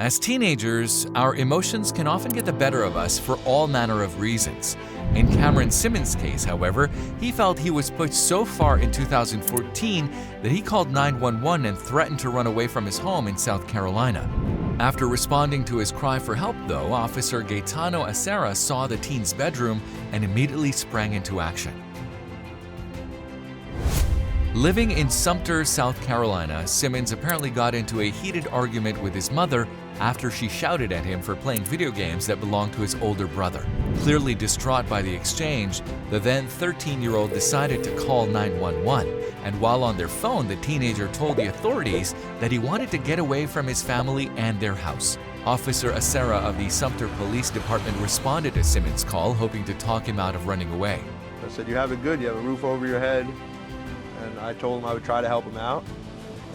As teenagers, our emotions can often get the better of us for all manner of reasons. In Cameron Simmons' case, however, he felt he was pushed so far in 2014 that he called 911 and threatened to run away from his home in South Carolina. After responding to his cry for help, though, Officer Gaetano Acerra saw the teen's bedroom and immediately sprang into action. Living in Sumter, South Carolina, Simmons apparently got into a heated argument with his mother after she shouted at him for playing video games that belonged to his older brother. Clearly distraught by the exchange, the then 13-year-old decided to call 911, and while on their phone, the teenager told the authorities that he wanted to get away from his family and their house. Officer Acerra of the Sumter Police Department responded to Simmons' call, hoping to talk him out of running away. I said, "You have it good, you have a roof over your head." And I told him I would try to help him out,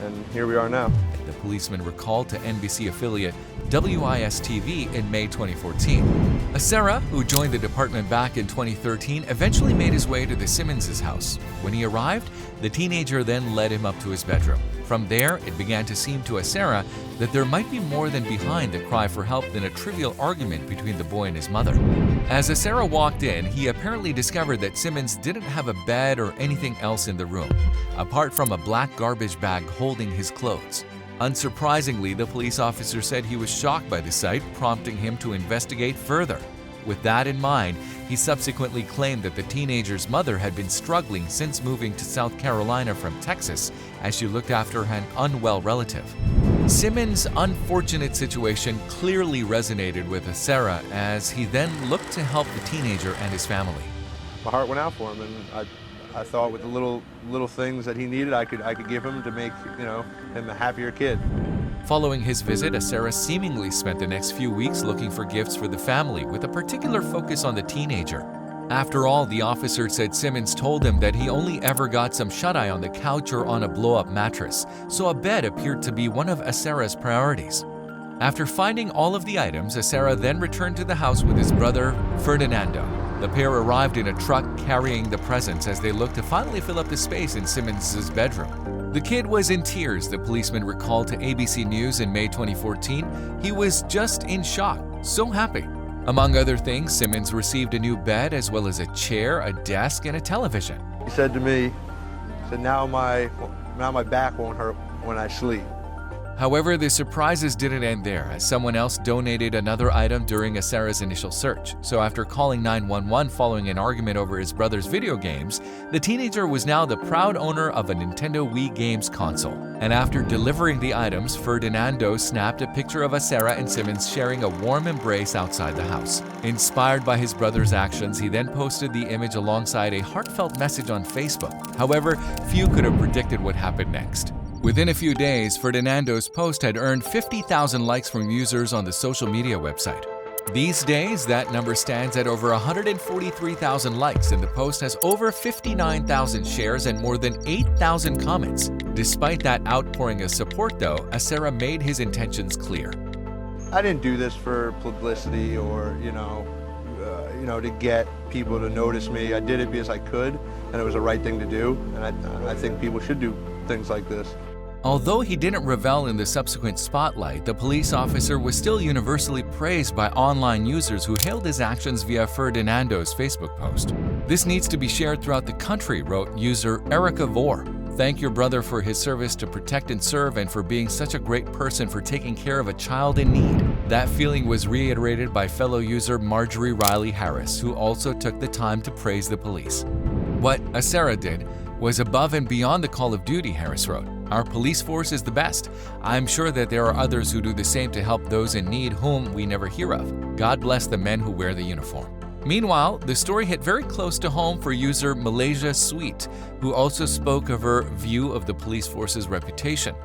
and here we are now. The policeman recalled to NBC affiliate WIS-TV in May 2014. Acerra, who joined the department back in 2013, eventually made his way to the Simmons' house. When he arrived, the teenager then led him up to his bedroom. From there, it began to seem to Acerra that there might be more than behind the cry for help than a trivial argument between the boy and his mother. As Acerra walked in, he apparently discovered that Simmons didn't have a bed or anything else in the room, apart from a black garbage bag holding his clothes. Unsurprisingly, the police officer said he was shocked by the sight, prompting him to investigate further. With that in mind, he subsequently claimed that the teenager's mother had been struggling since moving to South Carolina from Texas as she looked after an unwell relative. Simmons' unfortunate situation clearly resonated with Acerra as he then looked to help the teenager and his family. My heart went out for him, and I thought with the little things that he needed, I could give him to make him a happier kid. Following his visit, Acerra seemingly spent the next few weeks looking for gifts for the family, with a particular focus on the teenager. After all, the officer said Simmons told him that he only ever got some shut-eye on the couch or on a blow-up mattress, so a bed appeared to be one of Acerra's priorities. After finding all of the items, Acerra then returned to the house with his brother, Ferdinando. The pair arrived in a truck carrying the presents as they looked to finally fill up the space in Simmons' bedroom. The kid was in tears, the policeman recalled to ABC News in May 2014. He was just in shock, so happy. Among other things, Simmons received a new bed as well as a chair, a desk, and a television. He said to me, now my back won't hurt when I sleep. However, the surprises didn't end there, as someone else donated another item during Acerra's initial search. So after calling 911 following an argument over his brother's video games, the teenager was now the proud owner of a Nintendo Wii games console. And after delivering the items, Ferdinando snapped a picture of Acerra and Simmons sharing a warm embrace outside the house. Inspired by his brother's actions, he then posted the image alongside a heartfelt message on Facebook. However, few could have predicted what happened next. Within a few days, Ferdinando's post had earned 50,000 likes from users on the social media website. These days, that number stands at over 143,000 likes, and the post has over 59,000 shares and more than 8,000 comments. Despite that outpouring of support, though, Acerra made his intentions clear. I didn't do this for publicity or, to get people to notice me. I did it because I could, and it was the right thing to do, and I think people should do things like this. Although he didn't revel in the subsequent spotlight, the police officer was still universally praised by online users who hailed his actions via Ferdinando's Facebook post. "This needs to be shared throughout the country," wrote user Erica Vore. "Thank your brother for his service to protect and serve and for being such a great person for taking care of a child in need." That feeling was reiterated by fellow user Marjorie Riley Harris, who also took the time to praise the police. What Acerra did was above and beyond the call of duty, Harris wrote. "Our police force is the best. I'm sure that there are others who do the same to help those in need whom we never hear of. God bless the men who wear the uniform." Meanwhile, the story hit very close to home for user Malaysia Sweet, who also spoke of her view of the police force's reputation.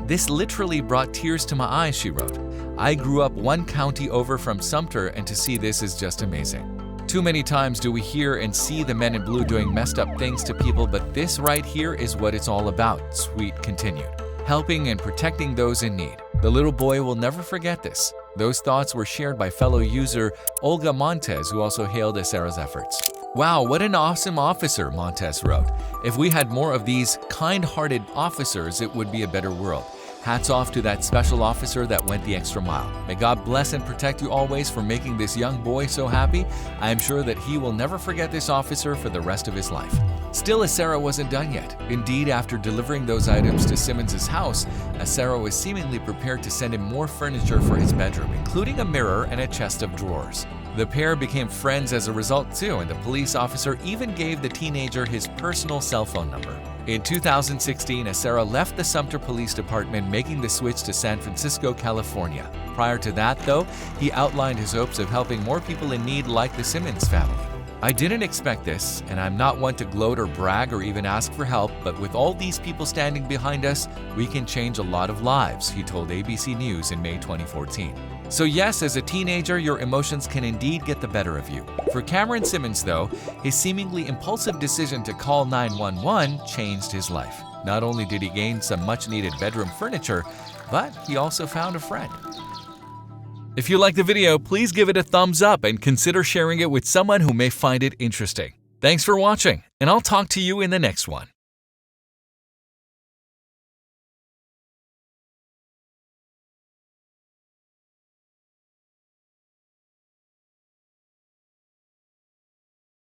"This literally brought tears to my eyes," she wrote. "I grew up one county over from Sumter, and to see this is just amazing. Too many times do we hear and see the men in blue doing messed up things to people, but this right here is what it's all about," Sweet continued. "Helping and protecting those in need. The little boy will never forget this." Those thoughts were shared by fellow user Olga Montes, who also hailed Acerra's efforts. "Wow, what an awesome officer," Montes wrote. "If we had more of these kind-hearted officers, it would be a better world. Hats off to that special officer that went the extra mile. May God bless and protect you always for making this young boy so happy. I am sure that he will never forget this officer for the rest of his life. Still, Acerra wasn't done yet. Indeed, after delivering those items to Simmons' house, Acerra was seemingly prepared to send him more furniture for his bedroom, including a mirror and a chest of drawers. The pair became friends as a result too, and the police officer even gave the teenager his personal cell phone number. In 2016, Acerra left the Sumter Police Department, making the switch to San Francisco, California. Prior to that, though, he outlined his hopes of helping more people in need like the Simmons family. I didn't expect this, and I'm not one to gloat or brag or even ask for help, but with all these people standing behind us, we can change a lot of lives, he told ABC News in May 2014. So yes, as a teenager, your emotions can indeed get the better of you. For Cameron Simmons, though, his seemingly impulsive decision to call 911 changed his life. Not only did he gain some much-needed bedroom furniture, but he also found a friend. If you liked the video, please give it a thumbs up and consider sharing it with someone who may find it interesting. Thanks for watching, and I'll talk to you in the next one.